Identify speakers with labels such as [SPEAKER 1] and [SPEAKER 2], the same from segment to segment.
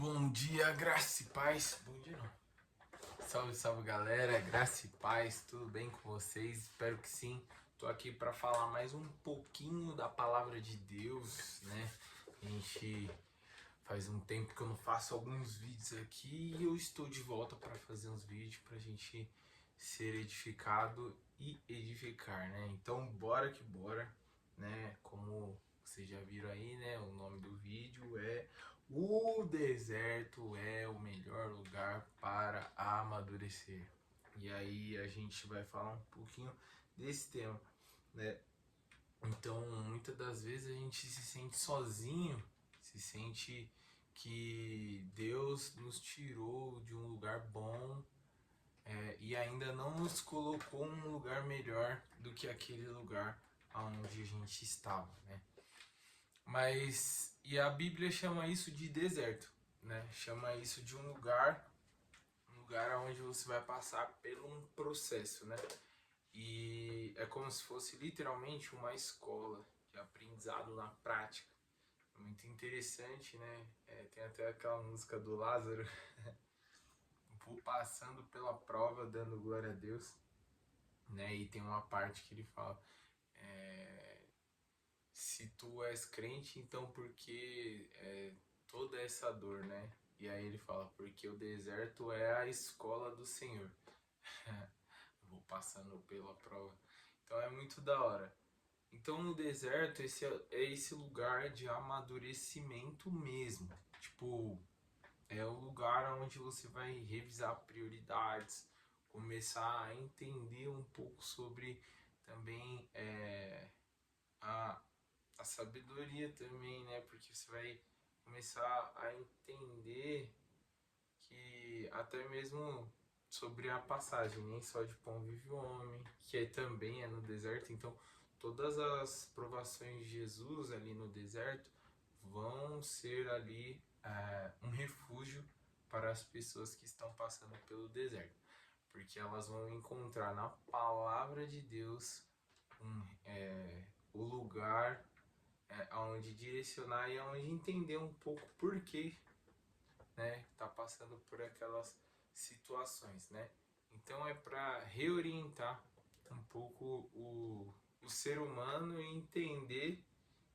[SPEAKER 1] Bom dia, graça e paz. Bom dia não. Salve, salve galera, graça e paz, tudo bem com vocês? Espero que sim. Tô aqui para falar mais um pouquinho da palavra de Deus, né? A gente faz um tempo que eu não faço alguns vídeos aqui e eu estou de volta para fazer uns vídeos pra gente ser edificado e edificar, né? Então, bora que bora, né? Como vocês já viram aí, né? O nome do vídeo é O Deserto é o Melhor Lugar para Amadurecer. E aí a gente vai falar um pouquinho desse tema, né? Então, muitas das vezes a gente se sente sozinho, se sente que Deus nos tirou de um lugar bom, e ainda não nos colocou em um lugar melhor do que aquele lugar onde a gente estava, né? Mas, e a Bíblia chama isso de deserto, né? Chama isso de um lugar onde você vai passar por um processo, né? E é como se fosse literalmente uma escola de aprendizado na prática. É muito interessante, né? Tem até aquela música do Lázaro, vou passando pela prova dando glória a Deus, né? E tem uma parte que ele fala, se tu és crente, então por que toda essa dor, né? E aí ele fala, porque o deserto é a escola do Senhor. Vou passando pela prova. Então é muito da hora. Então no deserto é esse lugar de amadurecimento mesmo. Tipo, é o lugar onde você vai revisar prioridades, começar a entender um pouco sobre também a, a sabedoria também, né? Porque você vai começar a entender que até mesmo sobre a passagem, nem só de pão vive o homem, que também é no deserto, então todas as provações de Jesus ali no deserto vão ser ali um refúgio para as pessoas que estão passando pelo deserto, porque elas vão encontrar na palavra de Deus o lugar aonde direcionar e aonde entender um pouco por que, né, tá passando por aquelas situações, né? Então é para reorientar um pouco o ser humano e entender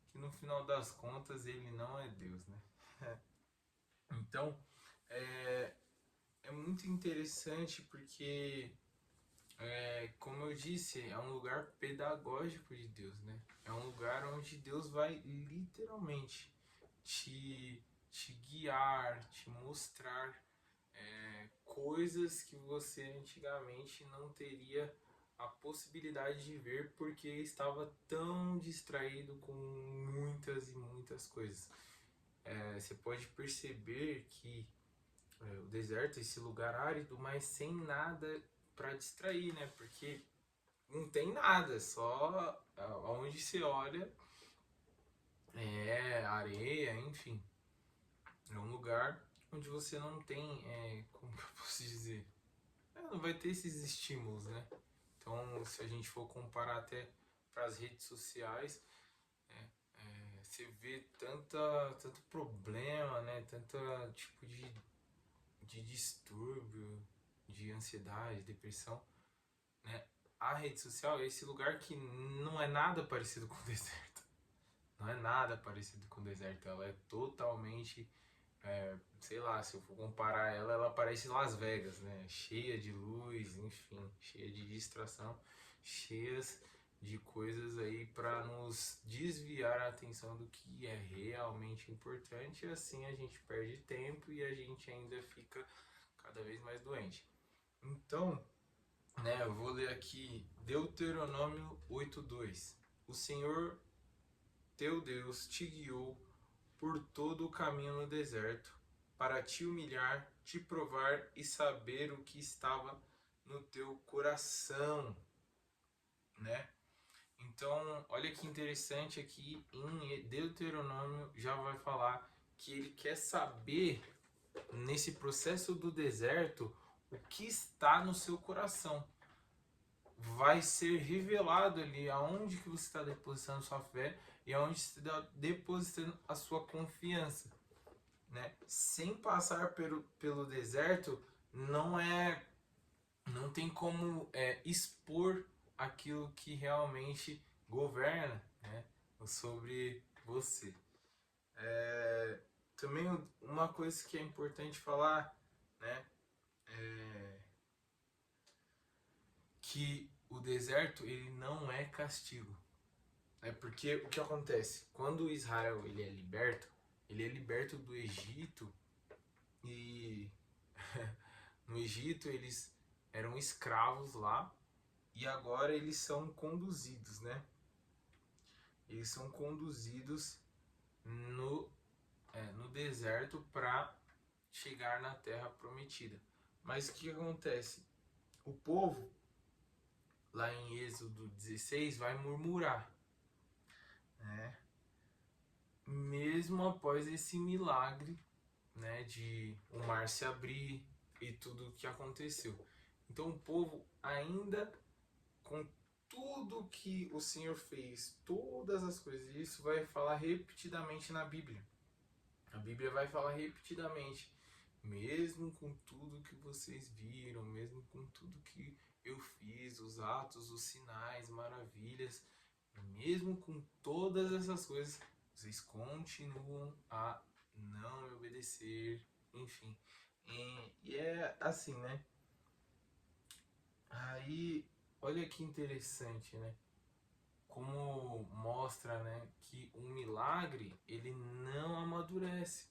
[SPEAKER 1] que no final das contas ele não é Deus, né? Então é, é muito interessante porque, como eu disse, é um lugar pedagógico de Deus, né? É um lugar onde Deus vai literalmente te guiar, te mostrar coisas que você antigamente não teria a possibilidade de ver porque estava tão distraído com muitas e muitas coisas. Você pode perceber que o deserto é esse lugar árido, mas sem nada para distrair, né? Porque não tem nada, só aonde você olha areia, enfim. É um lugar onde você não tem, como que eu posso dizer? Não vai ter esses estímulos, né? Então, se a gente for comparar até para as redes sociais, você vê tanto problema, né? Tanta tipo de distúrbio, de ansiedade, depressão, né? A rede social é esse lugar que não é nada parecido com o deserto. Não é nada parecido com o deserto. Ela é totalmente, sei lá, se eu for comparar ela, ela parece Las Vegas, né? Cheia de luz, enfim, cheia de distração, cheias de coisas aí para nos desviar a atenção do que é realmente importante, e assim a gente perde tempo e a gente ainda fica cada vez mais doente. Então, né, eu vou ler aqui Deuteronômio 8:2. O Senhor teu Deus te guiou por todo o caminho no deserto, para te humilhar, te provar e saber o que estava no teu coração, né? Então, olha que interessante aqui em Deuteronômio já vai falar que ele quer saber nesse processo do deserto o que está no seu coração. Vai ser revelado ali aonde que você está depositando sua fé e aonde você está depositando a sua confiança. né? Sem passar pelo deserto, não tem como expor aquilo que realmente governa, né, sobre você. Também uma coisa que é importante falar, né, é que o deserto ele não é castigo. É porque o que acontece? Quando Israel ele é liberto do Egito e no Egito eles eram escravos lá e agora eles são conduzidos, né? Eles são conduzidos no, no deserto para chegar na terra prometida. Mas o que acontece? O povo, lá em Êxodo 16, vai murmurar, né? Mesmo após esse milagre, né, de o mar se abrir e tudo o que aconteceu. Então o povo ainda com tudo que o Senhor fez, todas as coisas, isso vai falar repetidamente na Bíblia. A Bíblia vai falar repetidamente, mesmo com tudo que vocês viram, mesmo com tudo que eu fiz, os atos, os sinais, maravilhas, mesmo com todas essas coisas, vocês continuam a não me obedecer, enfim. E é assim, né? Aí, olha que interessante, né? Como mostra, né, que um milagre ele não amadurece.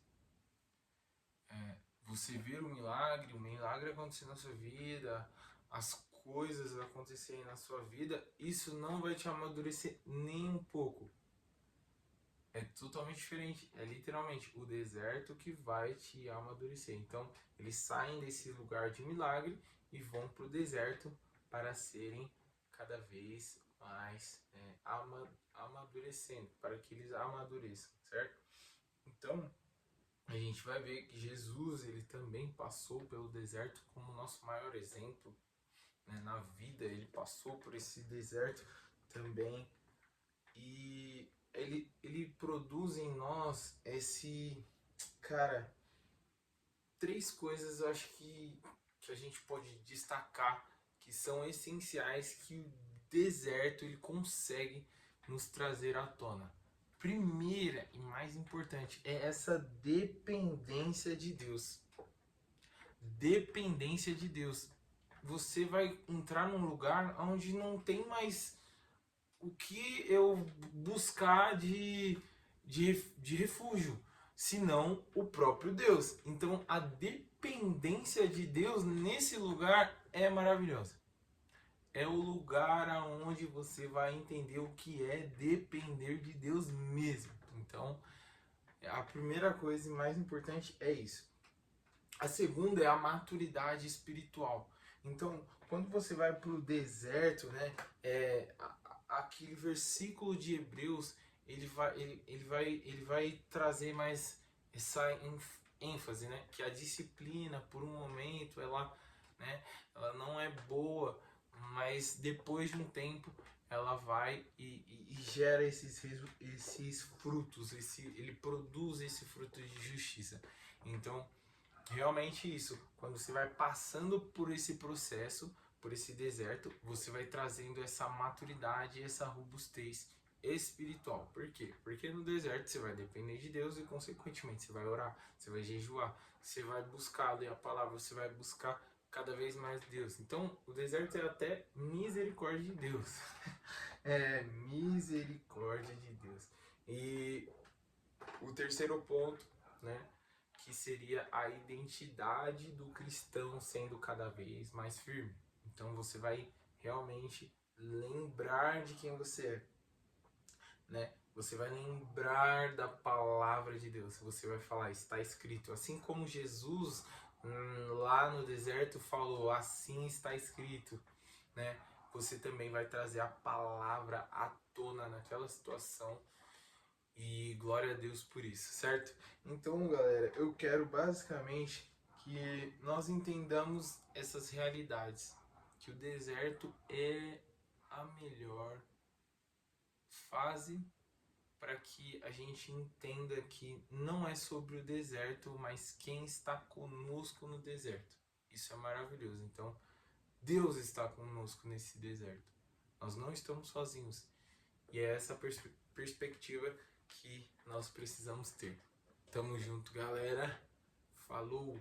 [SPEAKER 1] Você ver o milagre acontecer na sua vida, as coisas acontecerem na sua vida, isso não vai te amadurecer nem um pouco. É totalmente diferente. É literalmente o deserto que vai te amadurecer. Então, eles saem desse lugar de milagre e vão para o deserto para serem cada vez mais amadurecendo, para que eles amadureçam, certo? Então, a gente vai ver que Jesus ele também passou pelo deserto como nosso maior exemplo, né? Na vida ele passou por esse deserto também e ele produz em nós cara, três coisas eu acho que a gente pode destacar que são essenciais que o deserto ele consegue nos trazer à tona. Primeira e mais importante é essa dependência de Deus. Dependência de Deus. Você vai entrar num lugar onde não tem mais o que eu buscar de refúgio, senão o próprio Deus. Então a dependência de Deus nesse lugar é maravilhosa. É o lugar aonde você vai entender o que é depender de Deus mesmo. Então, a primeira coisa e mais importante é isso. A segunda é a maturidade espiritual. Então, quando você vai para o deserto, né, aquele versículo de Hebreus, ele vai trazer mais essa ênfase, né, que a disciplina, por um momento, né, ela não é boa, mas depois de um tempo ela vai e gera esses frutos, ele produz esse fruto de justiça. Então, realmente isso, quando você vai passando por esse processo, por esse deserto, você vai trazendo essa maturidade, essa robustez espiritual. Por quê? Porque no deserto você vai depender de Deus e consequentemente você vai orar, você vai jejuar, você vai buscar ler a palavra, você vai buscar cada vez mais Deus. Então, o deserto é até misericórdia de Deus. É misericórdia de Deus. E o terceiro ponto, né, que seria a identidade do cristão sendo cada vez mais firme. Então você vai realmente lembrar de quem você é, né? Você vai lembrar da palavra de Deus. Você vai falar, está escrito. Assim como Jesus lá no deserto falou, assim está escrito, né? Você também vai trazer a palavra à tona naquela situação. E glória a Deus por isso, certo? Então, galera, eu quero basicamente que nós entendamos essas realidades. Que o deserto é a melhor fase para que a gente entenda que não é sobre o deserto, mas quem está conosco no deserto. Isso é maravilhoso. Então, Deus está conosco nesse deserto. Nós não estamos sozinhos. E é essa perspectiva que nós precisamos ter. Tamo junto, galera. Falou!